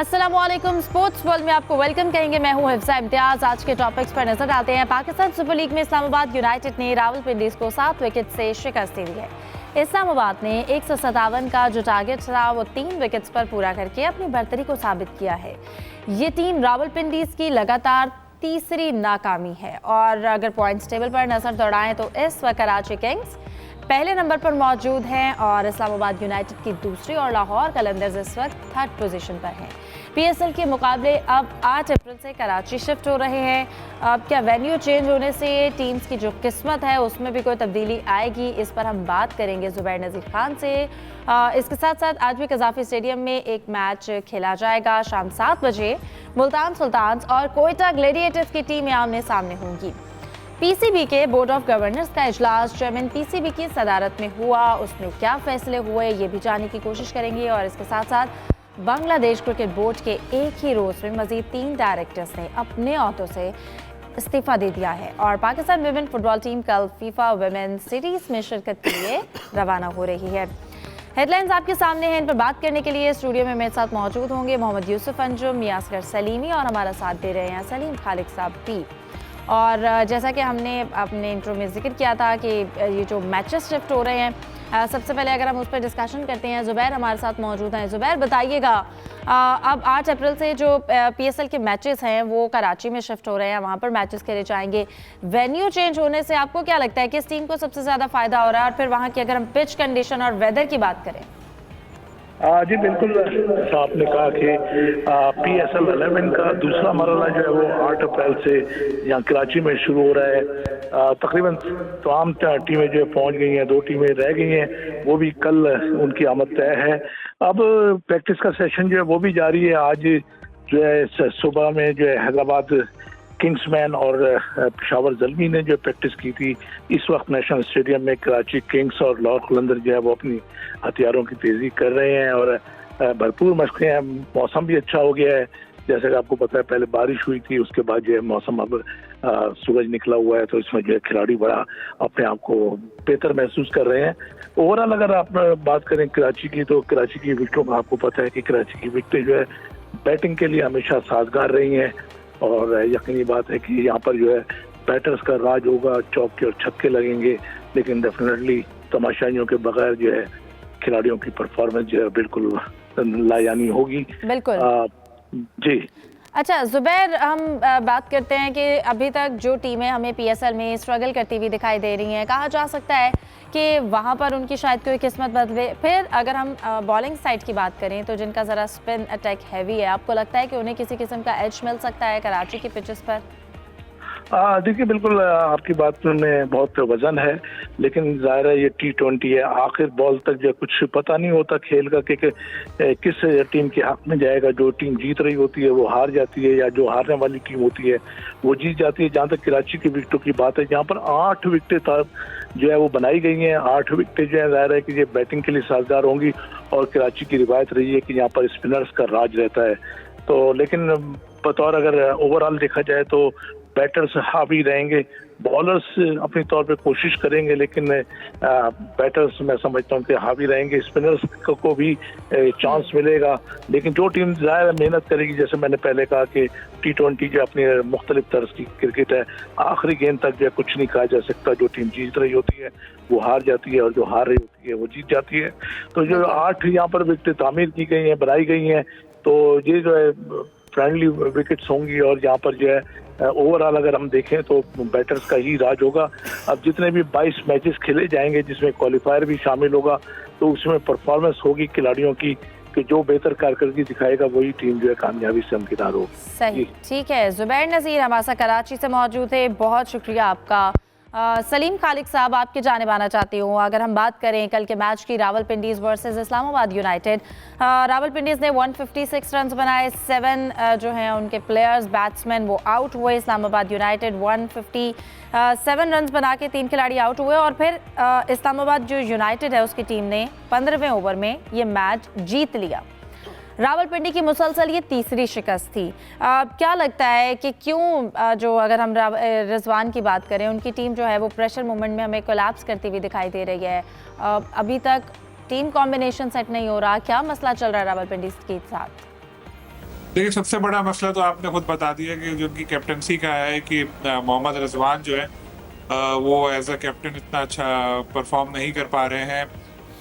अस्सलामुअलैकुम, sports world में आपको वेलकम कहेंगे। मैं हूं हिफ्सा इम्तियाज। आज के टॉपिक्स पर नजर डालते हैं। पाकिस्तान सुपर लीग में इस्लामाबाद यूनाइटेड ने रावलपिंडीज को 7 विकेट से शिकस्त दी है। इस्लामाबाद ने 157 का जो टारगेट था वो 3 विकेट्स पर पूरा करके अपनी बर्तरी को साबित किया है। ये टीम रावलपिंडीज की लगातार तीसरी नाकामी है। और अगर पॉइंट्स टेबल पर नजर दौड़ाएं तो इस वक्त कराची किंग्स पहले नंबर पर मौजूद हैं और इस्लामाबाद यूनाइटेड की दूसरी और लाहौर कलंदर्स इस वक्त 3rd पोजीशन पर हैं। पीएसएल के मुकाबले अब 8 अप्रैल से कराची शिफ्ट हो रहे हैं। अब क्या वेन्यू चेंज होने से टीम्स की जो किस्मत है उसमें भी कोई तब्दीली आएगी, इस पर हम बात करेंगे जुबैर नज़ीर खान से। इसके साथ साथ आज भी कज़ाफ़ी स्टेडियम में एक मैच खेला जाएगा। शाम 7 बजे मुल्तान सुल्तान्स और कोयटा ग्लेडिएटर्स की टीमें आमने सामने होंगी। पीसीबी के बोर्ड ऑफ गवर्नर्स का इजलास चेयरमैन पीसीबी की सदारत में हुआ, उसमें क्या फैसले हुए ये भी जानने की कोशिश करेंगे। और इसके साथ साथ बांग्लादेश क्रिकेट बोर्ड के एक ही रोज में मजीद 3 डायरेक्टर्स ने अपने अहदों से इस्तीफा दे दिया है। और पाकिस्तान विमेन फुटबॉल टीम कल फीफा वुमेन सीरीज में शिरकत के लिए रवाना हो रही है। हेडलाइंस आपके सामने हैं। इन पर बात करने के लिए स्टूडियो में मेरे साथ मौजूद होंगे मोहम्मद यूसुफ अंजुम, मियासगर सलीमी और हमारा साथ दे रहे हैं सलीम खालिक साहब भी। और जैसा कि हमने अपने इंट्रो में जिक्र किया था कि ये जो मैचेस शिफ्ट हो रहे हैं, सबसे पहले अगर हम उस पर डिस्कशन करते हैं, जुबैर हमारे साथ मौजूद हैं। जुबैर बताइएगा, अब 8 अप्रैल से जो पीएसएल के मैचेस हैं वो कराची में शिफ्ट हो रहे हैं, वहाँ पर मैचेस खेले जाएंगे। वेन्यू चेंज होने से आपको क्या लगता है कि इस टीम को सबसे ज़्यादा फ़ायदा हो रहा है? और फिर वहाँ की अगर हम पिच कंडीशन और वेदर की बात करें। जी बिल्कुल, आपने कहा कि पीएसएल 11 का दूसरा मरहला जो है वो 8 अप्रैल से यहाँ कराची में शुरू हो रहा है। तकरीबन तमाम टीमें जो है पहुँच गई हैं, 2 टीमें रह गई हैं, वो भी कल उनकी आमद तय है। अब प्रैक्टिस का सेशन जो है वो भी जारी है। आज जो है सुबह में जो है हैदराबाद किंग्समैन और पेशावर ज़ल्मी ने जो प्रैक्टिस की थी। इस वक्त नेशनल स्टेडियम में कराची किंग्स और लाहौर कलंदर जो है वो अपनी हथियारों की तेज़ी कर रहे हैं और भरपूर मशक़ें हैं। मौसम भी अच्छा हो गया है, जैसे कि आपको पता है पहले बारिश हुई थी, उसके बाद जो है मौसम अब सूरज निकला हुआ है, तो इसमें जो है खिलाड़ी बड़ा अपने आप को बेहतर महसूस कर रहे हैं। ओवरऑल अगर आप बात करें कराची की, तो कराची की विकेटों का आपको पता है कि कराची की विकेटें जो है बैटिंग के लिए हमेशा साजगार रही हैं। और यकीनी बात है कि यहाँ पर जो है बैटर्स का राज होगा, चौके और छक्के लगेंगे, लेकिन डेफिनेटली तमाशाइयों के बगैर जो है खिलाड़ियों की परफॉर्मेंस जो है बिल्कुल लायानी होगी। बिल्कुल जी। अच्छा जुबैर, हम बात करते हैं कि अभी तक जो टीमें हमें पीएसएल में स्ट्रगल करती हुई दिखाई दे रही हैं, कहा जा सकता है कि वहाँ पर उनकी शायद कोई किस्मत बदले। फिर अगर हम बॉलिंग साइड की बात करें तो जिनका ज़रा स्पिन अटैक हैवी है, आपको लगता है कि उन्हें किसी किस्म का एज मिल सकता है कराची की पिचेस पर? देखिए बिल्कुल, आपकी बात में बहुत वजन है, लेकिन ज़ाहिर है ये T20 है, आखिर बॉल तक जो कुछ पता नहीं होता खेल का कि किस टीम के हक में जाएगा। जो टीम जीत रही होती है वो हार जाती है, या जो हारने वाली टीम होती है वो जीत जाती है। जहाँ तक कराची की विकेटों की बात है, जहाँ पर 8 विकेटें जो है वो बनाई गई हैं, 8 विकेटें जो है ज़ाहिर है कि ये बैटिंग के लिए साजगार होंगी। और कराची की रिवायत रही है कि यहाँ पर स्पिनर्स का राज रहता है। तो लेकिन बतौर अगर ओवरऑल देखा जाए तो बैटर्स हावी रहेंगे, बॉलर्स अपनी तौर पे कोशिश करेंगे, लेकिन बैटर्स मैं समझता हूँ कि हावी रहेंगे। स्पिनर्स को भी चांस मिलेगा, लेकिन जो टीम ज़्यादा मेहनत करेगी, जैसे मैंने पहले कहा कि T20 जो अपनी मुख्तलिफ तर्ज की क्रिकेट है, आखिरी गेंद तक जो कुछ नहीं कहा जा सकता। जो टीम जीत रही होती है वो हार जाती है और जो हार रही होती है वो जीत जाती है। तो जो 8 यहाँ पर विकेटें तामीर की गई हैं, बनाई गई हैं, तो ये जो है फ्रेंडली विकेट्स होंगी। और यहाँ पर जो है ओवरऑल अगर हम देखें तो बैटर्स का ही राज होगा। अब जितने भी 22 मैचेस खेले जाएंगे, जिसमें क्वालिफायर भी शामिल होगा, तो उसमें परफॉर्मेंस होगी खिलाड़ियों की कि जो बेहतर कारकर्दगी दिखाएगा वही टीम जो है कामयाबी से हमकिनार होगी। सही, ठीक है। जुबैर नज़ीर हमारे साथ कराची से मौजूद है, बहुत शुक्रिया आपका। सलीम खालिक साहब, आपकी जानिब आना चाहती हूँ। अगर हम बात करें कल के मैच की, रावलपिंडीज़ वर्सेस इस्लामाबाद यूनाइटेड, रावलपिंडीज़ ने 156 रन बनाए। 7 जो हैं उनके प्लेयर्स बैट्समैन वो आउट हुए। इस्लामाबाद यूनाइटेड 157 रन बना के 3 खिलाड़ी आउट हुए। और फिर इस्लामाबाद जो यूनाइटेड है उसकी टीम ने 15वें ओवर में ये मैच जीत लिया। रावलपिंडी की मुसलसल ये तीसरी शिकस्त थी। क्या लगता है कि क्यों जो अगर हम रिजवान की बात करें, उनकी टीम जो है वो प्रेशर मोमेंट में हमें कोलैप्स करती हुई दिखाई दे रही है? अभी तक टीम कॉम्बिनेशन सेट नहीं हो रहा, क्या मसला चल रहा है रावलपिंडी के साथ? देखिए, सबसे बड़ा मसला तो आपने खुद बता दिया कि जो उनकी कैप्टनसी का है कि मोहम्मद रिजवान जो है वो एज अ कैप्टन इतना अच्छा परफॉर्म नहीं कर पा रहे हैं,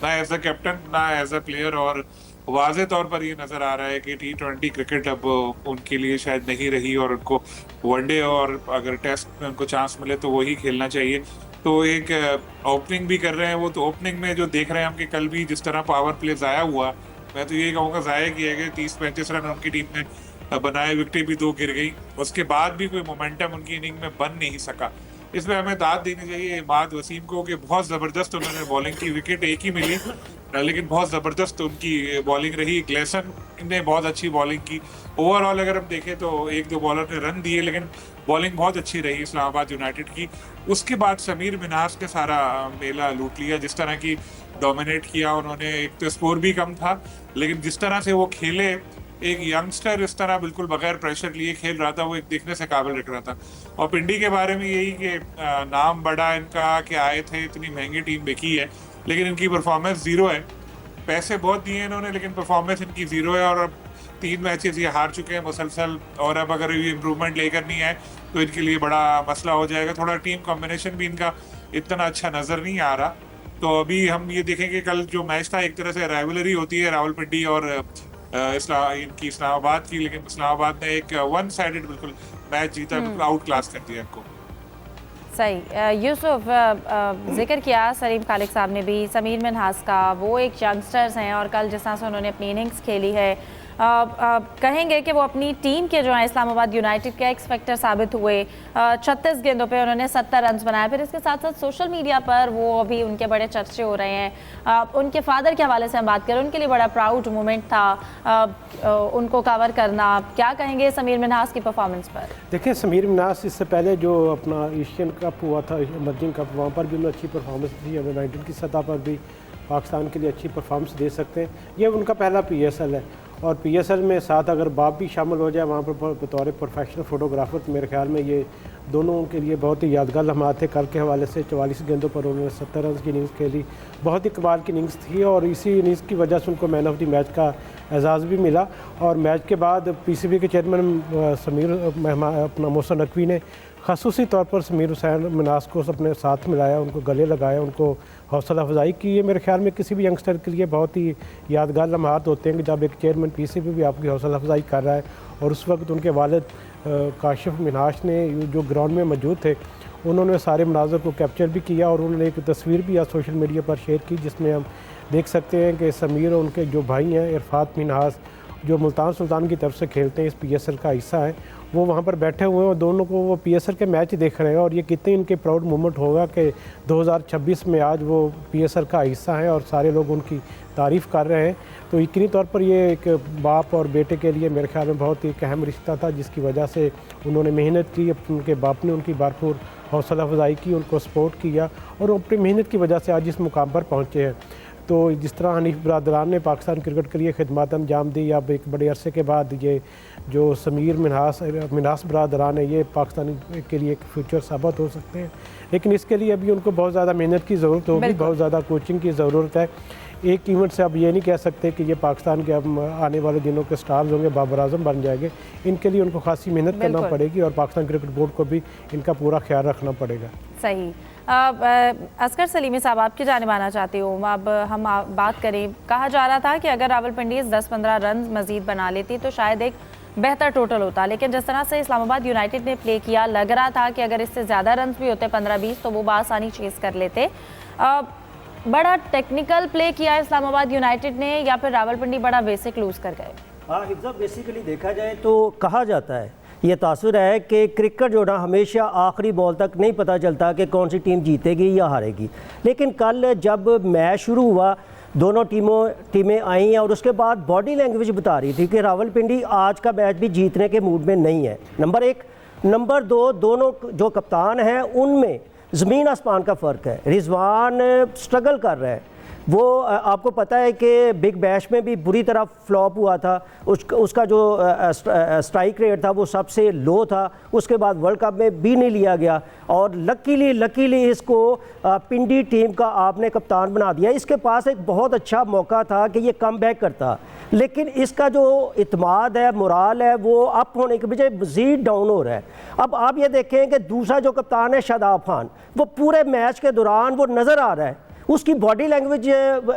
ना एज अ कैप्टन ना एज अ प्लेयर। और वाज़े तौर पर ये नज़र आ रहा है कि T20 क्रिकेट अब उनके लिए शायद नहीं रही और उनको वनडे और अगर टेस्ट में उनको चांस मिले तो वही खेलना चाहिए। तो एक ओपनिंग भी कर रहे हैं वो, तो ओपनिंग में जो देख रहे हैं हम कि कल भी जिस तरह पावर प्ले ज़ाया हुआ, मैं तो यही कहूँगा ज़ाया किया गया। 30-35 रन उनकी टीम ने बनाए, विकेटें भी 2 गिर गई, उसके बाद भी कोई मोमेंटम उनकी इनिंग में बन नहीं सका। इसमें हमें दाद देनी चाहिए इमाद वसीम को कि बहुत ज़बरदस्त उन्होंने बॉलिंग की, विकेट एक ही मिली लेकिन बहुत ज़बरदस्त उनकी बॉलिंग रही। ग्लेसन ने बहुत अच्छी बॉलिंग की। ओवरऑल अगर हम देखें तो 1-2 बॉलर ने रन दिए लेकिन बॉलिंग बहुत अच्छी रही इस्लामाबाद यूनाइटेड की। उसके बाद समीर मिन्हास ने सारा मेला लूट लिया, जिस तरह की डोमिनेट किया उन्होंने। एक तो स्कोर भी कम था लेकिन जिस तरह से वो खेले, एक यंगस्टर इस तरह बिल्कुल बगैर प्रेशर लिए खेल रहा था, वो एक देखने से काबिल रख रहा था। और पिंडी के बारे में यही कि नाम बड़ा इनका कि आए थे, इतनी महंगी टीम बिकी है लेकिन इनकी परफॉर्मेंस ज़ीरो है। पैसे बहुत दिए इन्होंने लेकिन परफॉर्मेंस इनकी ज़ीरो है और अब 3 मैचेस ये हार चुके हैं मुसलसल। और अब अगर ये इम्प्रूवमेंट लेकर नहीं आए तो इनके लिए बड़ा मसला हो जाएगा। थोड़ा टीम कॉम्बिनेशन भी इनका इतना अच्छा नज़र नहीं आ रहा। तो अभी हम ये देखेंगे कल जो मैच था एक तरह से राइवलरी होती है रावलपिंडी और इनकी इस्लामाबाद की, लेकिन इस्लामाबाद ने एक वन साइडेड बिल्कुल मैच जीता, बिल्कुल आउट क्लास कर दिया इनको। सही। यूसुफ, जिक्र किया सलीम खालिक साहब ने भी समीर मिन्हास का, वो एक यंगस्टर्स हैं और कल जिस तरह से उन्होंने अपनी इनिंग्स खेली है, कहेंगे कि वो अपनी टीम के जो है इस्लामाबाद यूनाइटेड के एक्स फैक्टर साबित हुए। 36 गेंदों पे उन्होंने 70 रन बनाए। फिर इसके साथ साथ सोशल मीडिया पर वो अभी उनके बड़े चर्चे हो रहे हैं। उनके फादर के हवाले से हम बात करें, उनके लिए बड़ा प्राउड मोमेंट था उनको कवर करना। क्या कहेंगे समीर मिन्हास की परफॉर्मेंस पर? देखिए, समीर मिन्हास इससे पहले जो अपना एशियन कप हुआ था, इमर्जिंग कप, वहाँ पर भी उन्होंने अच्छी परफॉर्मेंस दी। अंडर-19 की सतह पर भी पाकिस्तान के लिए अच्छी परफॉर्मेंस दे सकते हैं। ये उनका पहला PSL है और PSL में साथ अगर बाप भी शामिल हो जाए वहाँ पर बतौर प्रोफेशनल फ़ोटोग्राफर, तो मेरे ख्याल में ये दोनों के लिए बहुत ही यादगार लम्हात थे। कल के हवाले से 44 गेंदों पर उन्होंने 70 रन की इनिंग्स खेली, बहुत ही कमाल की इनिंग्स थी और इसी इनिंग्स की वजह से उनको मैन ऑफ द मैच का एजाज़ भी मिला। और मैच के बाद PCB के चेयरमैन समीर अपना मोहसिन नकवी ने ख़ासूसी तौर पर समीर हुसैन मिन्हास को अपने साथ मिलाया, उनको गले लगाया, उनको हौसला अफजाई की। ये मेरे ख्याल में किसी भी यंगस्टर के लिए बहुत ही यादगार लम्हात होते हैं कि जब एक चेयरमैन PCB भी आपकी हौसला अफजाई कर रहा है। और उस वक्त उनके वालिद काशिफ मिन्हास ने जो ग्राउंड में मौजूद थे, उन्होंने सारे मनाज़र को कैप्चर भी किया और उन्होंने एक तस्वीर भी आज सोशल मीडिया पर शेयर की जिसमें हम देख सकते हैं कि समीर और उनके जो भाई हैं इरफात मिन्हास, जो मुल्तान सुल्तान की तरफ से खेलते हैं, इस PSL का हिस्सा है, वो वहाँ पर बैठे हुए हैं और दोनों को वो PSL के मैच देख रहे हैं। और ये कितने इनके प्राउड मोमेंट होगा कि 2026 में आज वो PSL का हिस्सा है और सारे लोग उनकी तारीफ़ कर रहे हैं। तो यकीनी तौर पर ये एक बाप और बेटे के लिए मेरे ख्याल में बहुत ही अहम रिश्ता था, जिसकी वजह से उन्होंने मेहनत की, उनके बाप ने उनकी भरपूर हौसला अफजाई की, उनको सपोर्ट किया और अपनी मेहनत की वजह से आज इस मुकाम पर पहुँचे हैं। तो जिस तरह हनीफ बरादरान ने पाकिस्तान क्रिकेट के लिए खिदमत अंजाम दी, अब एक बड़े अरसे के बाद ये जो समीर मिन्हास बरादरान है, ये पाकिस्तान के लिए एक फ्यूचर साबित हो सकते हैं। लेकिन इसके लिए अभी उनको बहुत ज़्यादा मेहनत की ज़रूरत होगी, बहुत ज़्यादा कोचिंग की ज़रूरत है। एक इवेंट से अब ये नहीं कह सकते कि ये पाकिस्तान के अब आने वाले दिनों के स्टार्स होंगे, बाबर आजम बन जाएंगे। इनके लिए उनको खासी मेहनत करना पड़ेगी और पाकिस्तान क्रिकेट बोर्ड को भी इनका पूरा ख्याल रखना पड़ेगा। सही। असगर सलीमी साहब, आपकी जानिब आना चाहती हूँ। अब हम बात करें, कहा जा रहा था कि अगर रावलपिंडी 10-15 रन मजीद बना लेती तो शायद एक बेहतर टोटल होता, लेकिन जिस तरह से इस्लामाबाद यूनाइटेड ने प्ले किया, लग रहा था कि अगर इससे ज़्यादा रन भी होते 15-20 तो वो बासानी चेस कर लेते। बड़ा टेक्निकल प्ले किया इस्लामाबाद यूनाइटेड ने या फिर रावलपिंडी बड़ा बेसिक लूज़ कर गए? हाँ हिफ्ज़ा, बेसिकली देखा जाए तो कहा जाता है, ये तासुर है कि क्रिकेट जो ना हमेशा आखिरी बॉल तक नहीं पता चलता कि कौन सी टीम जीतेगी या हारेगी। लेकिन कल जब मैच शुरू हुआ, दोनों टीमें आई हैं और उसके बाद बॉडी लैंग्वेज बता रही थी कि रावलपिंडी आज का मैच भी जीतने के मूड में नहीं है। नंबर 1। नंबर 2, दोनों जो कप्तान हैं उनमें ज़मीन आसमान का फ़र्क है। रिजवान स्ट्रगल कर रहा है, वो आपको पता है कि बिग बैश में भी बुरी तरह फ्लॉप हुआ था, उसका जो स्ट्राइक रेट था वो सबसे लो था, उसके बाद वर्ल्ड कप में भी नहीं लिया गया और लकीली इसको पिंडी टीम का आपने कप्तान बना दिया। इसके पास एक बहुत अच्छा मौका था कि ये कम बैक करता, लेकिन इसका जो इत्माद है, मोराल है, वो अप होने के बजाय मज़ीद डाउन हो रहा है। अब आप ये देखें कि दूसरा जो कप्तान है शादाब खान, वो पूरे मैच के दौरान वो नज़र आ रहा है, उसकी बॉडी लैंग्वेज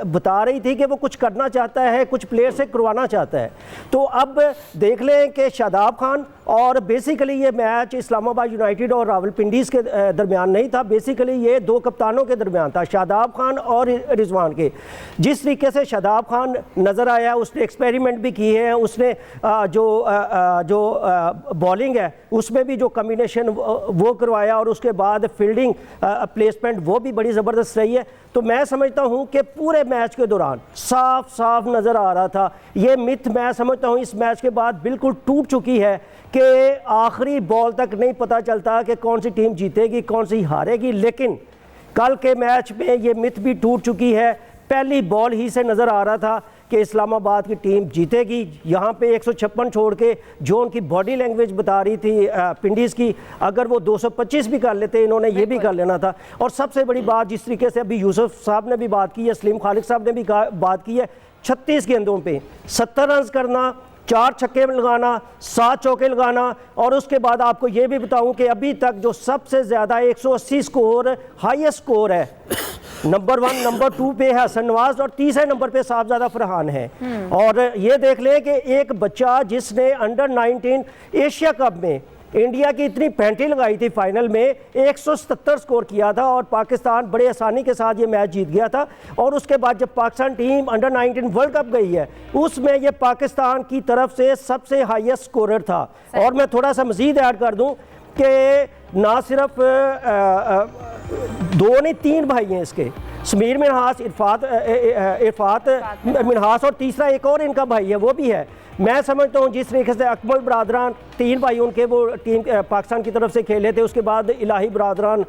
बता रही थी कि वो कुछ करना चाहता है, कुछ प्लेयर से करवाना चाहता है। तो अब देख लें कि शादाब खान और बेसिकली ये मैच इस्लामाबाद यूनाइटेड और रावलपिंडीज़ के दरमियान नहीं था, बेसिकली ये दो कप्तानों के दरमियान था, शादाब खान और रिजवान के। जिस तरीके से शादाब खान नज़र आया, उसने एक्सपेरिमेंट भी किए हैं, उसने जो बॉलिंग है उसमें भी जो कम्बिनेशन वो करवाया और उसके बाद फील्डिंग प्लेसमेंट वो भी बड़ी ज़बरदस्त रही है। तो मैं समझता हूं कि पूरे मैच के दौरान साफ साफ नज़र आ रहा था, ये मिथ मैं समझता हूं इस मैच के बाद बिल्कुल टूट चुकी है कि आखिरी बॉल तक नहीं पता चलता कि कौन सी टीम जीतेगी कौन सी हारेगी। लेकिन कल के मैच में ये मिथ भी टूट चुकी है। पहली बॉल ही से नज़र आ रहा था कि इस्लामाबाद की टीम जीतेगी। यहाँ पे 156 छोड़ के जो उनकी बॉडी लैंग्वेज बता रही थी पिंडीज़ की, अगर वो 225 भी कर लेते इन्होंने ये भी कर लेना था। और सबसे बड़ी बात, जिस तरीके से अभी यूसुफ साहब ने भी बात की है, सलीम खालिद साहब ने भी बात की है, 36 गेंदों पे 70 रन करना, 4 छक्के लगाना, 7 चौके लगाना। और उसके बाद आपको ये भी बताऊं कि अभी तक जो सबसे ज़्यादा 180 स्कोर हाईएस्ट स्कोर है, नंबर 1 नंबर 2 पे है हसन नवाज और तीसरे नंबर पे साहबजादा फरहान है। और ये देख लें कि एक बच्चा जिसने अंडर 19 एशिया कप में इंडिया की इतनी पैंटी लगाई थी, फाइनल में 177 स्कोर किया था और पाकिस्तान बड़े आसानी के साथ ये मैच जीत गया था। और उसके बाद जब Pakistan team under 19 world cup गई है, उसमें ये पाकिस्तान की तरफ से सबसे हाईएस्ट स्कोरर था। और मैं थोड़ा सा मज़ीद ऐड कर दूं कि ना सिर्फ 2 नहीं 3 भाई हैं इसके, समीर मिनहास, इरफात मिनहास और तीसरा एक और इनका भाई है वो भी है। मैं समझता हूँ जिस तरीके से अकमल बरादरान 3 भाई उनके वो टीम पाकिस्तान की तरफ से खेले थे, उसके बाद इलाही बरादरान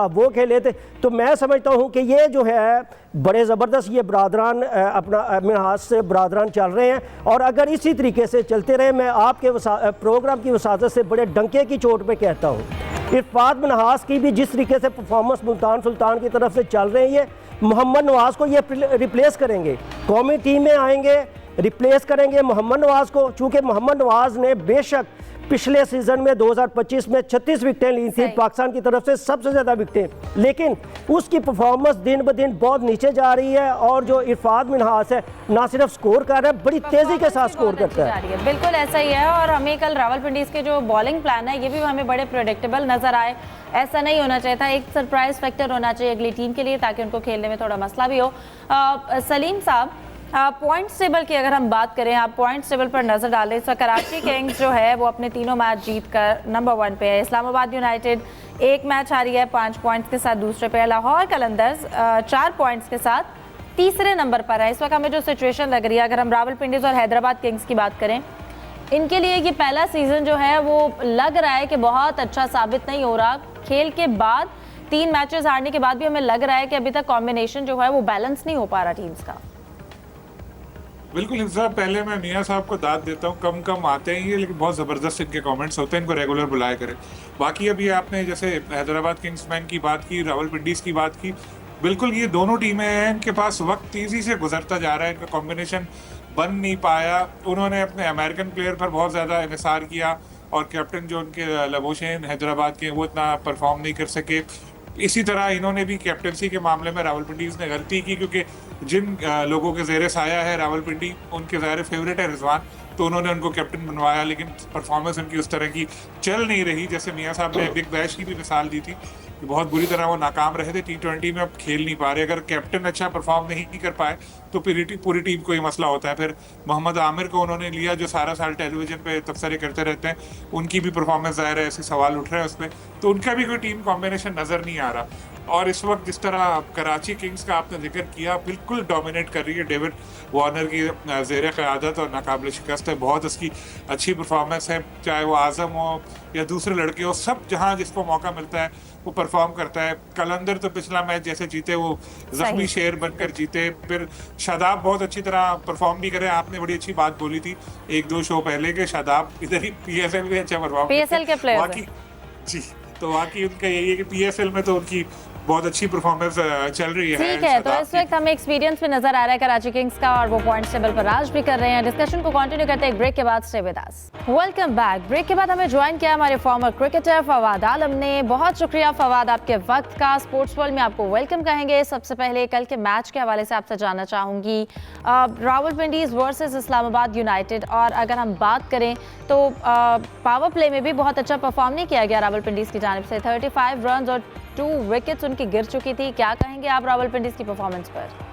वो खेले थे, तो मैं समझता हूँ कि ये जो है बड़े ज़बरदस्त ये बरादरान अपना मिनहास से बरादरान चल रहे हैं। और अगर इसी तरीके से चलते रहे, मैं आपके प्रोग्राम की वसादत से बड़े डंके की चोट पर कहता हूँ, इरफात मिनहास की भी जिस तरीके से परफॉर्मेंस मुल्तान सुल्तान की तरफ से चल रही है, मोहम्मद नवाज़ को ये रिप्लेस करेंगे, कौमी टीम में आएंगे, रिप्लेस करेंगे मोहम्मद नवाज़ को। चूँकि मोहम्मद नवाज़ ने बेशक पिछले सीज़न में 2025 में 36 विकेटें ली थी पाकिस्तान की तरफ से, सबसे ज़्यादा विकेटें, लेकिन उसकी परफॉर्मेंस दिन ब दिन बहुत नीचे जा रही है। और जो इरफात मिनहास है ना सिर्फ स्कोर कर रहा है, बड़ी तेज़ी के साथ स्कोर करता है। बिल्कुल ऐसा ही है। और हमें कल रावलपिंडीज़ के जो बॉलिंग प्लान है ये भी हमें बड़े प्रेडिक्टेबल नज़र आए। ऐसा नहीं होना चाहिए था, एक सरप्राइज फैक्टर होना चाहिए अगली टीम के लिए ताकि उनको खेलने में थोड़ा मसला भी हो। सलीम साहब, पॉइंट्स टेबल की अगर हम बात करें, आप पॉइंट्स टेबल पर नज़र डालें तो कराची किंग्स जो है वो अपने तीनों मैच जीत कर नंबर 1 पे है। इस्लामाबाद यूनाइटेड 1 मैच हारी है 5 पॉइंट्स के साथ दूसरे पे है। लाहौर कलंदर्स 4 पॉइंट्स के साथ तीसरे नंबर पर है। इस वक्त हमें जो सिचुएशन लग रही है, अगर हम रावलपिंडीज़ और हैदराबाद किंग्स की बात करें, इनके लिए ये पहला सीज़न जो है वो लग रहा है कि बहुत अच्छा साबित नहीं हो रहा। खेल के बाद 3 मैचेस हारने के बाद भी हमें लग रहा है कि अभी तक कॉम्बिनेशन जो है वो बैलेंस नहीं हो पा रहा टीम्स का। बिल्कुल इंसान, पहले मैं मियाँ साहब को दाद देता हूँ, कम आते हैं ये, लेकिन बहुत ज़बरदस्त इनके कमेंट्स होते हैं, इनको रेगुलर बुलाया करें। बाकी अभी आपने जैसे हैदराबाद किंग्समैन की बात की, रावलपिंडीज़ की बात की, बिल्कुल ये दोनों टीमें हैं, इनके पास वक्त तेज़ी से गुजरता जा रहा है, इनका कॉम्बिनेशन बन नहीं पाया। उन्होंने अपने अमेरिकन प्लेयर पर बहुत ज़्यादा इन्हिसार किया और कैप्टन जो उनके लबोशेन हैदराबाद के वो इतना परफॉर्म नहीं कर सके। इसी तरह इन्होंने भी कैप्टनसी के मामले में रावलपिंडीज़ ने गलती की, क्योंकि जिन लोगों के ज़ेरे साया है रावलपिंडी, उनके ज़ाहिर फेवरेट है रिजवान, तो उन्होंने उनको कैप्टन बनवाया, लेकिन परफॉर्मेंस उनकी उस तरह की चल नहीं रही। जैसे मियाँ साहब ने बिग बैश की भी मिसाल दी थी कि बहुत बुरी तरह वो नाकाम रहे थे, T20 में अब खेल नहीं पा रहे। अगर कैप्टन अच्छा परफॉर्म नहीं कर पाए तो पूरी टीम को ही मसला होता है। फिर मोहम्मद आमिर को उन्होंने लिया जो सारा साल टेलीविजन पे तबसरे करते रहते हैं, उनकी भी परफॉर्मेंस ज़ाहिर है ऐसे सवाल उठ रहे हैं उसमें, तो उनका भी कोई टीम कॉम्बिनेशन नज़र नहीं आ रहा। और इस वक्त जिस तरह कराची किंग्स का आपने जिक्र किया, बिल्कुल डोमिनेट कर रही है डेविड वार्नर की ज़ेर क़यादत और नाकाबिल शिकस्त है, बहुत उसकी अच्छी परफॉर्मेंस है। चाहे वो आज़म हो या दूसरे लड़के हो, सब जहाँ जिसको मौका मिलता है वो परफॉर्म करता है। कलंदर तो पिछला मैच जैसे जीते वो जख्मी शेर बनकर जीते। फिर शादाब बहुत अच्छी तरह परफॉर्म भी करे। आपने बड़ी अच्छी बात बोली थी 1-2 शो पहले के शादाब इधर ही PSL में अच्छा परफॉर्म, PSL के प्लेयर जी, तो वाकई उनका यही है कि PSL में तो उनकी बहुत अच्छी परफॉर्मेंस चल रही है। ठीक है, तो शादाब इस की। वक्त हमें एक्सपीरियंस में नजर आ रहा है कराची किंग्स का और वो पॉइंट्स टेबल पर राज भी कर रहे हैं। डिस्कशन को कंटिन्यू करते हैं ब्रेक के बाद। Stay with us. Welcome back. Break के बाद हमें ज्वाइन किया हमारे फॉर्मर क्रिकेटर फवाद आलम ने। बहुत शुक्रिया फवाद आपके वक्त का। स्पोर्ट्स वर्ल्ड में आपको वेलकम कहेंगे। सबसे पहले कल के मैच के हवाले से आपसे जानना चाहूंगी, रावलपिंडीज वर्सेस इस्लामाबाद यूनाइटेड, और अगर हम बात करें तो पावर प्ले में भी बहुत अच्छा परफॉर्म नहीं किया गया रावलपिंडीज की जानिब से। 35 रन और 2 विकेट्स उनकी गिर चुकी थी। क्या कहेंगे आप रावलपिंडीज की परफॉर्मेंस पर?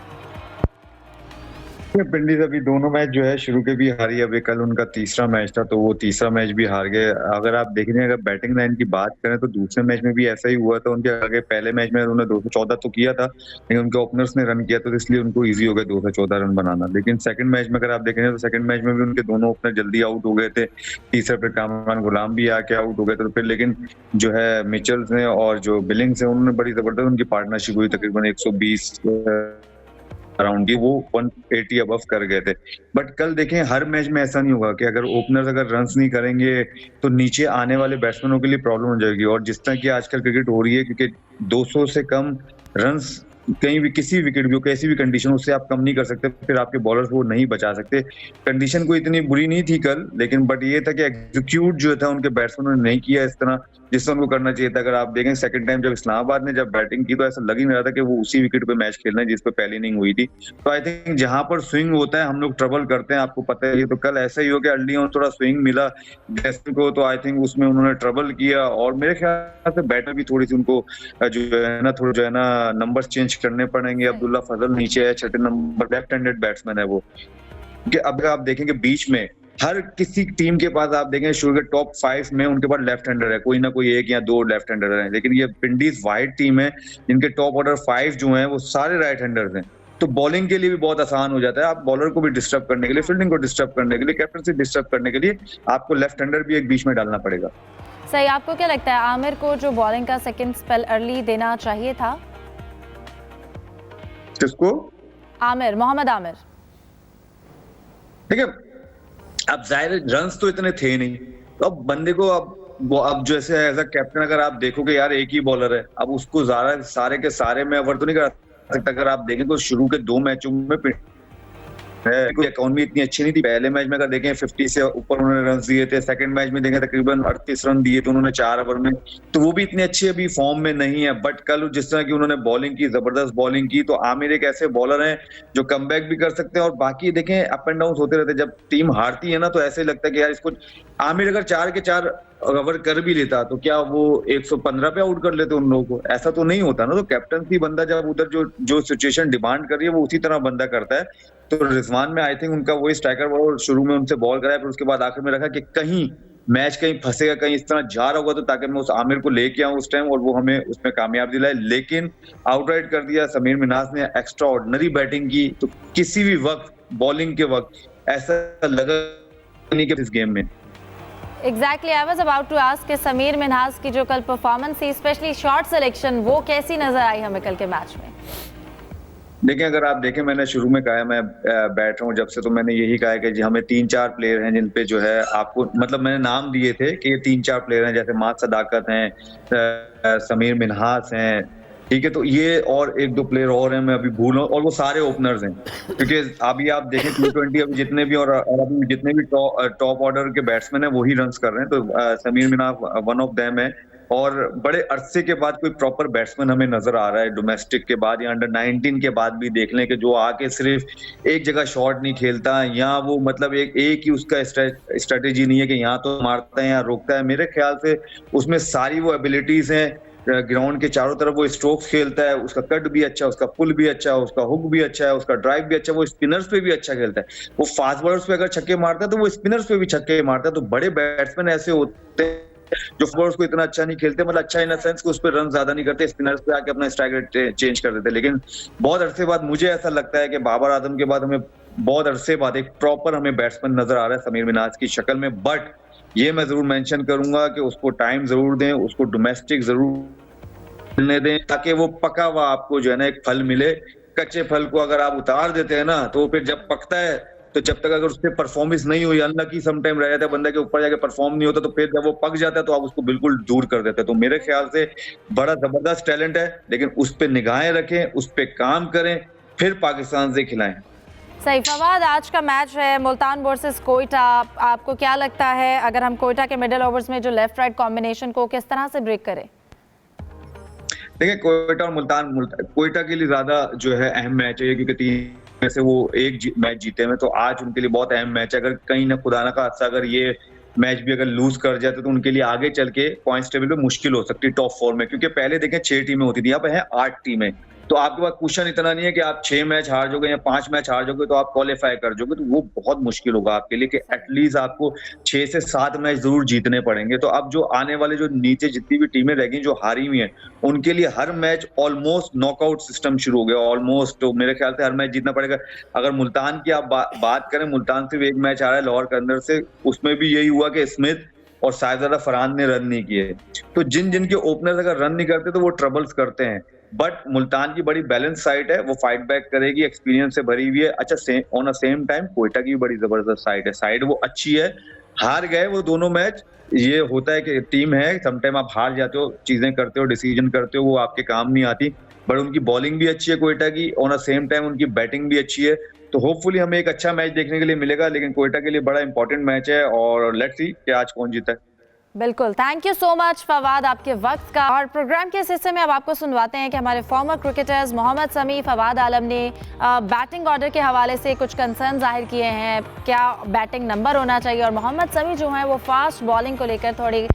पिंडीज अभी दोनों मैच जो है शुरू के भी हारी, अभी कल उनका तीसरा मैच था तो वो तीसरा मैच भी हार गए। अगर आप देखेंगे, अगर बैटिंग लाइन की बात करें तो दूसरे मैच में भी ऐसा ही हुआ था उनके आगे। पहले मैच में उन्होंने 214 तो किया था लेकिन उनके ओपनर्स ने रन किया तो इसलिए उनको इजी हो गया 214 रन बनाना। लेकिन सेकंड मैच में अगर आप देखेंगे तो सेकंड मैच में भी उनके दोनों ओपनर जल्दी आउट हो गए थे। तीसरे पे कामरान गुलाम भी आके आउट हो गए थे फिर, लेकिन जो है मिचेल्स ने और जो बिलिंग्स है उन्होंने बड़ी जबरदस्त उनकी पार्टनरशिप हुई, तकरीबन 120 अराउंड की, वो 180 अबव कर गए थे। बट कल देखें, हर मैच में ऐसा नहीं होगा कि अगर ओपनर्स अगर रन्स नहीं करेंगे तो नीचे आने वाले बैट्समैनों के लिए प्रॉब्लम हो जाएगी। और जिस तरह की आजकल क्रिकेट हो रही है, क्योंकि 200 से कम रन्स कहीं भी किसी विकेट भी हो, कैसी भी कंडीशन उससे आप कम नहीं कर सकते, फिर आपके बॉलर्स वो नहीं बचा सकते। कंडीशन कोई इतनी बुरी नहीं थी कल, लेकिन बट ये था कि एग्जीक्यूट जो था उनके बैट्समैनों ने नहीं किया इस तरह जिससे उनको करना चाहिए था। अगर आप देखें सेकंड टाइम जब इस्लामाबाद ने जब बैटिंग की तो ऐसा लग ही नहीं रहा था कि वो उसी विकेट पे मैच खेलना है जिस पे पहली इनिंग हुई थी। तो आई थिंक जहां पर स्विंग होता है हम लोग ट्रबल करते हैं, आपको पता है ये। तो कल ऐसा ही हो गया, अर्ली ऑन थोड़ा स्विंग मिला गैसल को, तो आई थिंक उसमें उन्होंने ट्रबल किया। और मेरे ख्याल से बैटर भी थोड़ी सी उनको जो है ना नंबर चेंज करने पड़ेंगे। अब्दुल्ला फजल नीचे है, 6 नंबर, लेफ्ट हैंडेड बैट्समैन है वो। अब आप देखेंगे बीच में हर किसी टीम के पास आप देखेंगे शुरू के टॉप 5 में उनके पास लेफ्ट हैंडर है, कोई ना कोई एक या दो लेफ्ट हैंडर है। लेकिन ये पिंडीज वाइड टीम है जिनके टॉप ऑर्डर 5 जो हैं वो सारे राइट हैंडर्स हैं। तो बॉलिंग के लिए भी बहुत आसान हो जाता है। आप बॉलर को भी डिस्टर्ब करने के लिए, फील्डिंग को डिस्टर्ब करने के लिए, कैप्टन से डिस्टर्ब करने के लिए आपको लेफ्ट हैंडर भी एक बीच में डालना पड़ेगा। सही, आपको क्या लगता है आमिर को जो बॉलिंग का सेकंड स्पेल अर्ली देना चाहिए था? किसको? आमिर, मोहम्मद आमिर। ठीक है, अब जाहिर रन्स तो इतने थे नहीं, तो अब बंदे को अब जैसे एज अ कैप्टन अगर आप देखोगे यार एक ही बॉलर है, अब उसको ज्यादा सारे के सारे में ओवर तो नहीं करा सकता। अगर आप देखें तो शुरू के 2 मैचों में इकोनॉमी इतनी अच्छी नहीं थी। पहले मैच में अगर देखें 50 से ऊपर उन्होंने रन दिए थे, सेकंड मैच में देखें तकरीबन 38 रन दिए थे उन्होंने 4 ओवर में, तो वो भी इतनी अच्छी अभी फॉर्म में नहीं है। बट कल जिस तरह की उन्होंने बॉलिंग की, जबरदस्त बॉलिंग की, तो आमिर एक ऐसे बॉलर हैं जो कमबैक भी कर सकते हैं। और बाकी देखें अप एंड डाउन होते रहते हैं, जब टीम हारती है ना तो ऐसे लगता है कि यार इसको आमिर अगर 4 के 4 ओवर कर भी लेता तो क्या वो 115 पे आउट कर लेते उन लोगों को? ऐसा तो नहीं होता ना। तो कैप्टन बंदा जब उधर जो सिचुएशन डिमांड कर रही है वो उसी तरह बंदा करता है। तो रिजवान में आई थिंक उनका वही स्ट्राइकर बॉल शुरू में उनसे बॉल कराया, फिर उसके बाद आखिर में रखा कि कहीं मैच कहीं फंसेगा, कहीं इस तरह जा रहा होगा तो ताकि मैं उस आमिर को लेके आऊं उस टाइम और वो हमें उसमें कामयाब दिलाए। लेकिन आउटराइट कर दिया। समीर मिन्हास ने एक्स्ट्रा ऑर्डिनरी बैटिंग की, तो किसी भी वक्त बॉलिंग के वक्त ऐसा लगा नहीं कि इस गेम में exactly I was about to ask कि समीर मिन्हास की जो कल परफॉर्मेंस थी, स्पेशली शॉट सिलेक्शन, वो कैसी नजर आई हमें कल के मैच में? देखिए, अगर आप देखें मैंने शुरू में कहा, मैं बैठ रहा हूँ जब से, तो मैंने यही कहा है कि जी हमें 3-4 प्लेयर हैं जिन पे जो है आपको मतलब मैंने नाम दिए थे कि ये 3-4 प्लेयर हैं, जैसे माद सदाकत हैं, समीर मिन्हास हैं, ठीक है, तो ये और 1-2 प्लेयर और हैं मैं अभी भूल रहा हूँ, और वो सारे ओपनर्स हैं। क्योंकि अभी आप देखें T20 अभी जितने भी और अभी जितने भी टॉप ऑर्डर के बैट्समैन हैं वही रन्स कर रहे हैं। तो Sameer Minhas one of them है। और बड़े अरसे के बाद कोई प्रॉपर बैट्समैन हमें नजर आ रहा है, डोमेस्टिक के बाद या अंडर 19 के बाद भी देख लें कि जो आके सिर्फ एक जगह शॉट नहीं खेलता, या वो मतलब एक ही उसका स्ट्रेटेजी नहीं है कि यहाँ तो मारता है यहाँ रोकता है। मेरे ख्याल से उसमें सारी वो एबिलिटीज हैं। ग्राउंड के चारों तरफ वो स्ट्रोक्स खेलता है, उसका कट भी अच्छा है, उसका पुल भी अच्छा है, उसका हुक भी अच्छा है, उसका ड्राइव भी अच्छा है, वो स्पिनर्स पे भी अच्छा खेलता है। वो फास्ट बॉलर्स पे अगर छक्के मारता है तो वो स्पिनर्स पे भी छक्के मारता है। तो बड़े बैट्समैन ऐसे होते हैं जो बॉलर्स को इतना अच्छा नहीं खेलते, मतलब अच्छा इन सेंस कि उस पर रन ज्यादा नहीं करते, स्पिनर्स पे आके अपना स्ट्राइक रेट चेंज कर देते। लेकिन बहुत अरसे बाद मुझे ऐसा लगता है कि बाबर आजम के बाद हमें बहुत अरसे बाद एक प्रॉपर हमें बैट्समैन नजर आ रहा है समीर मिन्हास की शक्ल में। बट ये मैं जरूर मेंशन करूंगा कि उसको टाइम जरूर दें, उसको डोमेस्टिक जरूर मिलने दें, ताकि वो पका हुआ आपको जो है ना एक फल मिले। कच्चे फल को अगर आप उतार देते हैं ना तो फिर जब पकता है तो जब तक अगर उससे परफॉर्मेंस नहीं हुई, अनलकी समटाइम रह जाता है बंदा के ऊपर जाके परफॉर्म नहीं होता, तो फिर जब वो पक जाता है तो आप उसको बिल्कुल दूर कर देते हैं। तो मेरे ख्याल से बड़ा जबरदस्त टैलेंट है, लेकिन उस पे निगाहें रखें, उस पे काम करें, फिर पाकिस्तान से खिलाएं। सही फवाद, आज का मैच है मुल्तान वर्सेस कोयटा। आपको क्या लगता है अगर हम कोयटा के मिडिल ओवर्स में जो लेफ्ट राइट कॉम्बिनेशन को किस तरह से ब्रेक करें? देखिए, कोयटा और मुल्तान कोयटा के लिए ज्यादा जो है अहम मैच है, क्योंकि 3 में से वो एक मैच जीते हैं, तो आज उनके लिए बहुत अहम मैच है। अगर कहीं ना खुदा ना खास्ता अगर ये मैच भी अगर लूज कर जाते तो उनके लिए आगे चल के पॉइंट्स टेबल पे मुश्किल हो सकती है टॉप 4 में, क्योंकि पहले देखें 6 टीमें होती थी, यहाँ पे है 8 टीमें। तो आपके पास क्वेश्चन इतना नहीं है कि आप 6 मैच हार जाओगे या 5 मैच हार जाओगे तो आप क्वालिफाई कर जाओगे, तो वो बहुत मुश्किल होगा आपके लिए कि एटलीस्ट आपको 6 से 7 मैच जरूर जीतने पड़ेंगे। तो अब जो आने वाले जो नीचे जितनी भी टीमें रहेंगी जो हारी हुई हैं, उनके लिए हर मैच ऑलमोस्ट नॉकआउट सिस्टम शुरू हो गया ऑलमोस्ट। तो मेरे ख्याल से हर मैच जीतना पड़ेगा। अगर मुल्तान की आप बात करें, मुल्तान सिर्फ एक मैच आ रहा है लाहौर के अंदर से, उसमें भी यही हुआ कि स्मिथ और साहिबजादा फरहान ने रन नहीं किए। तो जिन जिनके ओपनर्स अगर रन नहीं करते तो वो ट्रबल्स करते हैं। बट मुल्तान की बड़ी बैलेंस साइड है, वो फाइट बैक करेगी, एक्सपीरियंस से भरी हुई है। अच्छा, on a same time Quetta की भी बड़ी जबरदस्त साइड वो अच्छी है। हार गए वो दोनों मैच, ये होता है कि टीम है, समटाइम आप हार जाते हो, चीजें करते हो, डिसीजन करते हो, वो आपके काम नहीं आती। बट उनकी बॉलिंग भी अच्छी है कोयटा की, ऑन अ सेम टाइम उनकी बैटिंग भी अच्छी है। तो होपफुली हमें एक अच्छा मैच देखने के लिए मिलेगा, लेकिन कोयटा के लिए बड़ा इंपॉर्टेंट मैच है और लेट्स सी कि आज कौन जीता है। बिल्कुल, thank you so much Fawad आपके वक्त का। और प्रोग्राम के इस हिस्से में अब आपको सुनवाते हैं कि हमारे फॉर्मर क्रिकेटर्स मोहम्मद समी, फवाद आलम ने बैटिंग ऑर्डर के हवाले से कुछ कंसर्न जाहिर किए हैं, क्या बैटिंग नंबर होना चाहिए। और मोहम्मद समी जो हैं वो फास्ट बॉलिंग को लेकर थोड़ी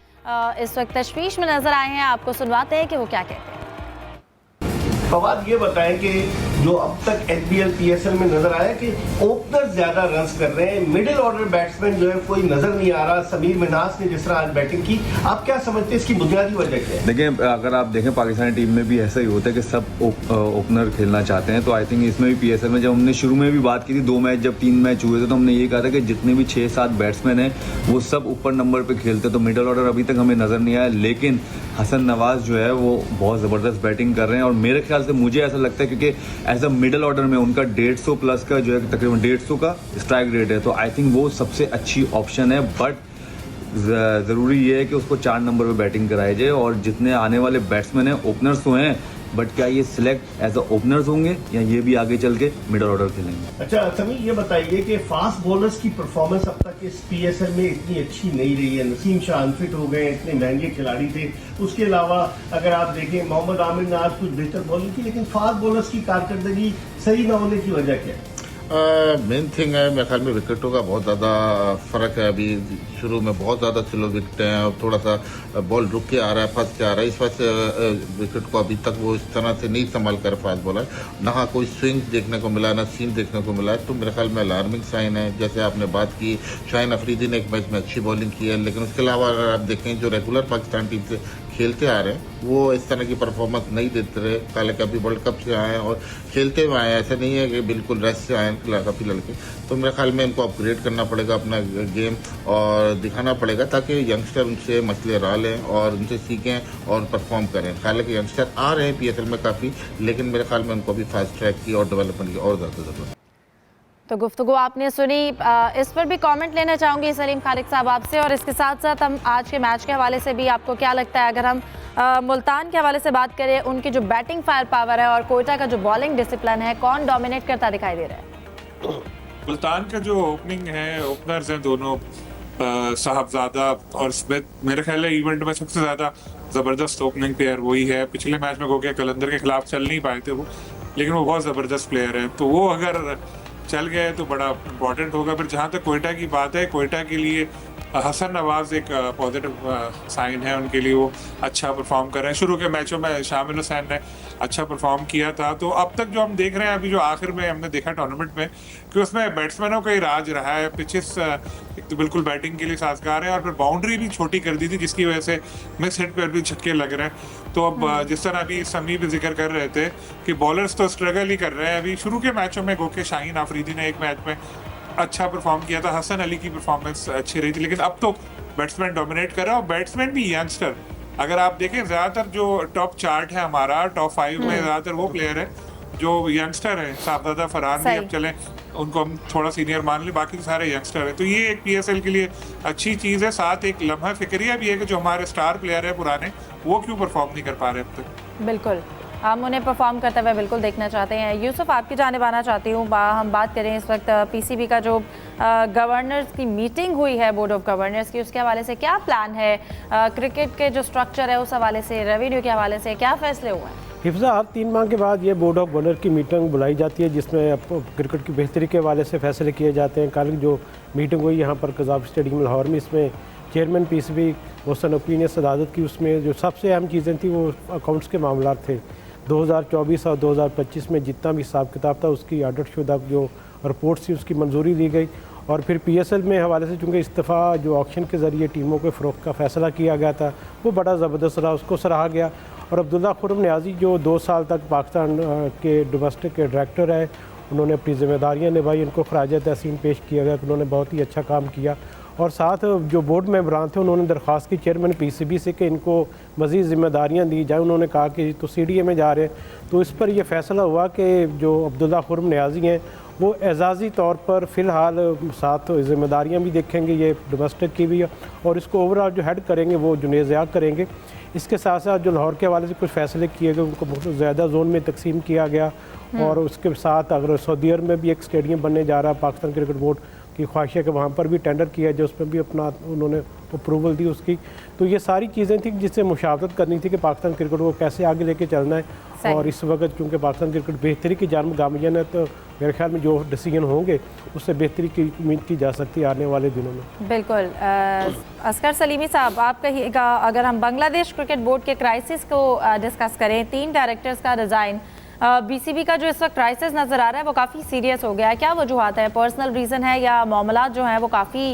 इस वक्त तशवीश में नजर आए हैं। आपको सुनवाते हैं कि वो क्या कहते हैं। फवाद, ये बताएं कि जो अब तक एचबीएल पीएसएल में नजर आया कि ओपनर ज्यादा रन्स कर रहे हैं, मिडिल ऑर्डर बैट्समैन जो है कोई नजर नहीं आ रहा। समीर मिन्हास ने जिस तरह आज बैटिंग की, आप क्या समझते हैं इसकी बुनियादी वजह क्या है? देखिए, अगर आप देखें पाकिस्तानी टीम में भी ऐसा ही होता है कि सब ओपनर खेलना चाहते हैं। तो आई थिंक इसमें भी पीएसएल में जब हमने शुरू में भी बात की थी, 2 मैच जब 3 मैच हुए थे, तो हमने ये कहा था कि जितने भी 6-7 बैट्समैन हैं वो सब ऊपर नंबर पे खेलते। तो मिडिल ऑर्डर अभी तक हमें नजर नहीं आया, लेकिन हसन नवाज जो है वो बहुत जबरदस्त बैटिंग कर रहे हैं। और मेरे ख्याल से मुझे ऐसा लगता है क्योंकि एज अ मिडिल ऑर्डर में उनका 150 प्लस का जो है तकरीबन 150 का स्ट्राइक रेट है, तो आई थिंक वो सबसे अच्छी ऑप्शन है। बट ज़रूरी ये है कि उसको 4 नंबर पे बैटिंग कराई जाए। और जितने आने वाले बैट्समैन हैं ओपनर्स तो हैं, बट क्या ये सिलेक्ट एज अ ओपनर्स होंगे या ये भी आगे चल के मिडिल ऑर्डर खेलेंगे? अच्छा समीर, ये बताइए कि फास्ट बॉलर्स की परफॉर्मेंस अब तक इस पीएसएल में इतनी अच्छी नहीं रही है। नसीम शाह अनफिट हो गए, इतने महंगे खिलाड़ी थे। उसके अलावा अगर आप देखें, मोहम्मद आमिर ने आज कुछ बेहतर बॉलिंग की, लेकिन फास्ट बॉलर्स की कारकर्दगी सही न होने की वजह क्या है? मेन थिंग है मेरे ख्याल में विकेटों का बहुत ज़्यादा फ़र्क है। अभी शुरू में बहुत ज़्यादा स्लो विकेट हैं और थोड़ा सा बॉल रुक के आ रहा है, फंस के आ रहा है। इस वजह से विकेट को अभी तक वो इस तरह से नहीं संभाल कर फास्ट बॉलर, ना कोई स्विंग देखने को मिला, ना सीम देखने को मिला। तो मेरे ख्याल में अलार्मिंग साइन है। जैसे आपने बात की, शाहीन अफरीदी ने एक मैच में अच्छी बॉलिंग की है, लेकिन उसके अलावा अगर आप देखें जो रेगुलर पाकिस्तान टीम से खेलते आ रहे हैं वो इस तरह की परफॉर्मेंस नहीं देते रहे। हालांकि अभी वर्ल्ड कप से आए हैं और खेलते हुए आए हैं, ऐसा नहीं है कि बिल्कुल रेस्ट से आए हैं काफ़ी लड़के। तो मेरे ख्याल में इनको अपग्रेड करना पड़ेगा अपना गेम और दिखाना पड़ेगा, ताकि यंगस्टर उनसे मसले रा लें और उनसे सीखें और परफॉर्म करें। हालांकि यंगस्टर आ रहे हैं पीएसएल में काफ़ी, लेकिन मेरे ख्याल में उनको भी फास्ट ट्रैक की और डेवलपमेंट की और ज़्यादा ज़रूरत है। तो गुफ्तगू आपने सुनी, इस पर भी कमेंट लेना चाहूँगी सलीम खालिक साहब आपसे। और इसके साथ साथ हम आज के मैच के हवाले से भी आपको क्या लगता है, अगर हम मुल्तान के हवाले से बात करें, उनकी जो बैटिंग फायर पावर है और कोयटा का जो बॉलिंग डिसिप्लिन है, कौन डोमिनेट करता दिखाई दे रहा है? मुल्तान का जो ओपनिंग है, ओपनर्स हैं दोनों साहबजादा और स्मिथ, मेरे ख्याल है इवेंट में सबसे ज़्यादा ज़बरदस्त ओपनिंग प्लेयर वही है। पिछले मैच में गोके कलंदर के खिलाफ चल नहीं पाए थे वो, लेकिन वो बहुत ज़बरदस्त प्लेयर है। तो वो अगर चल गए तो बड़ा इंपॉर्टेंट होगा। फिर जहाँ तक कोयटा की बात है, कोयटा के लिए हसन नवाज एक पॉजिटिव साइन है उनके लिए, वो अच्छा परफॉर्म कर रहे हैं। शुरू के मैचों में शामिल हुसैन ने अच्छा परफॉर्म किया था। तो अब तक जो हम देख रहे हैं, अभी जो आखिर में हमने देखा टूर्नामेंट में, कि उसमें बैट्समैनों का ही राज रहा है। पिचेस एक तो बिल्कुल बैटिंग के लिए साजगार है और फिर बाउंड्री भी छोटी कर दी थी, जिसकी वजह से मिस हिट पर भी छक्के लग रहे हैं। तो अब जिस तरह अभी समी भी जिक्र कर रहे थे कि बॉलर्स तो स्ट्रगल ही कर रहे हैं। अभी शुरू के मैचों में गोके शाहीन आफरीदी ने एक मैच में अच्छा परफॉर्म किया था, हसन अली की परफॉर्मेंस अच्छी रही थी, लेकिन अब तो बैट्समैन डोमिनेट कर रहा है। और बैट्समैन भी यंगस्टर, अगर आप देखें ज़्यादातर जो टॉप चार्ट है हमारा, टॉप 5 में ज़्यादातर वो प्लेयर है जो यंगस्टर है, साहबजादा फरहान भी सही। अब चले, उनको हम थोड़ा सीनियर मान लें, बाकी सारे यंगस्टर है, तो ये एक PSL के लिए अच्छी चीज़ है। साथ एक लम्हा फिक्रिया भी है कि जो हमारे स्टार प्लेयर है पुराने, वो क्यों परफॉर्म नहीं कर पा रहे अब तक। बिल्कुल, हम उन्हें परफॉर्म करते हुए बिल्कुल देखना चाहते हैं। यूसुफ, आपकी जानिब आना चाहती हूँ। हम बात करें इस वक्त PCB का जो गवर्नर्स की मीटिंग हुई है, बोर्ड ऑफ गवर्नर्स की, उसके हवाले से क्या प्लान है? क्रिकेट के जो स्ट्रक्चर है उस हवाले से, रेवेन्यू के हवाले से क्या फैसले हुए हैं? हिफ्ज़ा, हर 3 माह के बाद ये बोर्ड ऑफ गवर्नर की मीटिंग बुलाई जाती है, जिसमें अब क्रिकेट की बेहतरी के हवाले से फैसले किए जाते हैं। कल जो मीटिंग हुई यहाँ पर कज़ाफ स्टेडियम लाहौर में, इसमें चेयरमैन PCB मोहसन नकवी ने सदारत की। उसमें जो सबसे अहम चीज़ें थी वो अकाउंट्स के मामला थे। 2024 और 2025 में जितना भी हिसाब किताब था उसकी ऑडिट शुदा जो रिपोर्ट थी उसकी मंजूरी दी गई। और फिर PSL में हवाले से चूँकि इस्तीफ़ा जो ऑक्शन के ज़रिए टीमों के फ़रोख्त का फ़ैसला किया गया था वो बड़ा ज़बरदस्त रहा, उसको सराहा गया। और अब्दुल्ला खुर्रम नियाज़ी जो 2 साल तक पाकिस्तान के डोमेस्टिक के डायरेक्टर है, उन्होंने अपनी ज़िम्मेदारियाँ निभाई, इनको खराज तहसीन पेश किया गया कि उन्होंने बहुत ही अच्छा काम किया। और साथ जो बोर्ड मेंबरान थे उन्होंने दरख्वास्त की चेयरमैन PCB से कि इनको मज़ीद ज़िम्मेदारियाँ दी जाए। उन्होंने कहा कि तो CDA में जा रहे हैं, तो इस पर यह फ़ैसला हुआ कि जो अब्दुल्ला खुर्रम नियाज़ी हैं वो एजाज़ी तौर पर फ़िलहाल साथ ज़िम्मेदारियाँ भी देखेंगे, ये डोमेस्टिक की भी, और इसको ओवरऑल जो हेड करेंगे वो जुनेज़ याक करेंगे। इसके साथ साथ जो लाहौर के हवाले से कुछ फ़ैसले किए गए, उनको बहुत ज़्यादा जोन में तकसीम किया गया। और उसके साथ अगर सऊदी अरब में भी एक स्टेडियम बनने जा रहा है, पाकिस्तान क्रिकेट बोर्ड की ख्वाहिश है कि वहाँ पर भी टेंडर किया जाए, उसमें भी अपना उन्होंने अप्रूवल दी उसकी। तो ये सारी चीज़ें थी जिससे मुशावरत करनी थी कि पाकिस्तान क्रिकेट को कैसे आगे लेके चलना है। और इस वक्त चूँकि पाकिस्तान क्रिकेट बेहतरी की जानब गामजन है, तो मेरे ख्याल में जो डिसीजन होंगे उससे बेहतरी की उम्मीद की जा सकती है आने वाले दिनों में। बिल्कुल। असगर सलीमी साहब, आप कहिएगा, अगर हम बांग्लादेश क्रिकेट बोर्ड के क्राइसिस को डिस्कस करें, 3 डायरेक्टर्स का रिज़ाइन, BCB का जो इस वक्त क्राइसिस नज़र आ रहा है वो काफ़ी सीरियस हो गया है, क्या वजूहत है? पर्सनल रीज़न है या मामलात जो हैं वो काफ़ी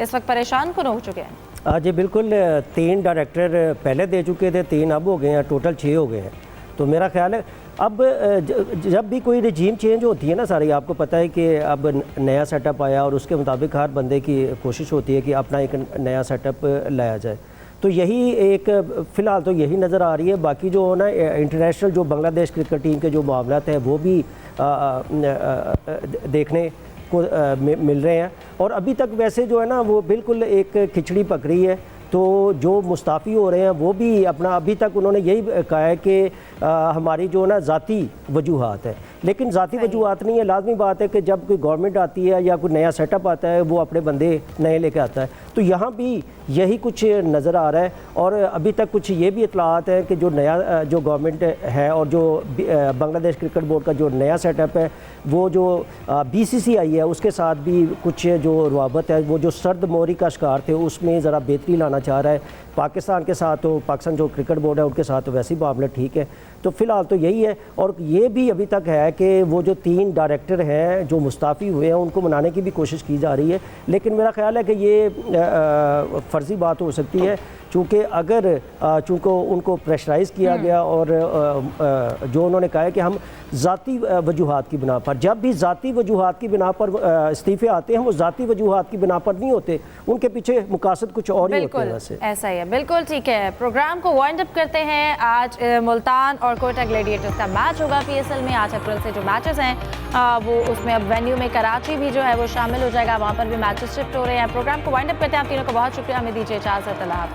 इस वक्त परेशान कुन हो चुके हैं? जी बिल्कुल, 3 डायरेक्टर पहले दे चुके थे, 3 अब हो गए हैं, टोटल 6 हो गए हैं। तो मेरा ख्याल है अब जब भी कोई रजीम चेंज होती है ना सारी, आपको पता है कि अब नया सेटअप आया और उसके मुताबिक हर बंदे की कोशिश होती है कि अपना एक नया सेटअप लाया जाए। तो यही एक फ़िलहाल तो यही नज़र आ रही है। बाकी जो ना इंटरनेशनल जो बांग्लादेश क्रिकेट टीम के जो मामलात हैं वो भी देखने को मिल रहे हैं। और अभी तक वैसे जो है ना वो बिल्कुल एक खिचड़ी पक रही है। तो जो मुस्ताफ़ी हो रहे हैं वो भी अपना, अभी तक उन्होंने यही कहा है कि हमारी जो ना ज़ाती वजूहात है, लेकिन ज़ाती वजूहात नहीं है। लाजमी बात है कि जब कोई गवर्नमेंट आती है या कोई नया सेटअप आता है वो अपने बंदे नए लेके आता है। तो यहाँ भी यही कुछ नज़र आ रहा है। और अभी तक कुछ ये भी इतलात है कि जो नया जो गवर्नमेंट है और जो बांग्लादेश क्रिकेट बोर्ड का जो नया सेटअप है वो जो BCCI है उसके साथ भी कुछ जो रवाबत है, वो जो सर्द मोरी का शिकार थे उसमें ज़रा बेहतरी लाना चाह रहा है। पाकिस्तान के साथ तो पाकिस्तान जो क्रिकेट बोर्ड है उनके साथ तो वैसे ही मामला ठीक है। तो फ़िलहाल तो यही है। और ये भी अभी तक है कि वो जो 3 डायरेक्टर हैं जो मुस्ताफ़ी हुए हैं उनको मनाने की भी कोशिश की जा रही है। लेकिन मेरा ख्याल है कि ये फ़र्ज़ी बात हो सकती है, चूँकि अगर चूँकि उनको प्रेशराइज़ किया गया और जो उन्होंने कहा है कि हम ज़ाती वजूहात की बिना पर, जब भी ज़ाती वजूहात की बिना पर इस्तीफ़े आते हैं वो ज़ाती वजूहात की बिना पर नहीं होते, उनके पीछे मकासद कुछ और ही होते हैं। वैसे ऐसा ही है। बिल्कुल ठीक है। प्रोग्राम को वाइंड अप करते हैं। आज मुल्तान और कोयटा ग्लैडिएटर्स का मैच होगा PSL में। 8 अप्रैल से जो मैचेस हैं वो उसमें अब वेन्यू में कराची भी जो है वो शामिल हो जाएगा, वहाँ पर भी मैचेस शिफ्ट हो रहे हैं। प्रोग्राम को वाइंड अप करते हैं। आप तीनों को बहुत शुक्रिया, हमें दीजिए इजाज़त। अल्लाह हाफ़िज़।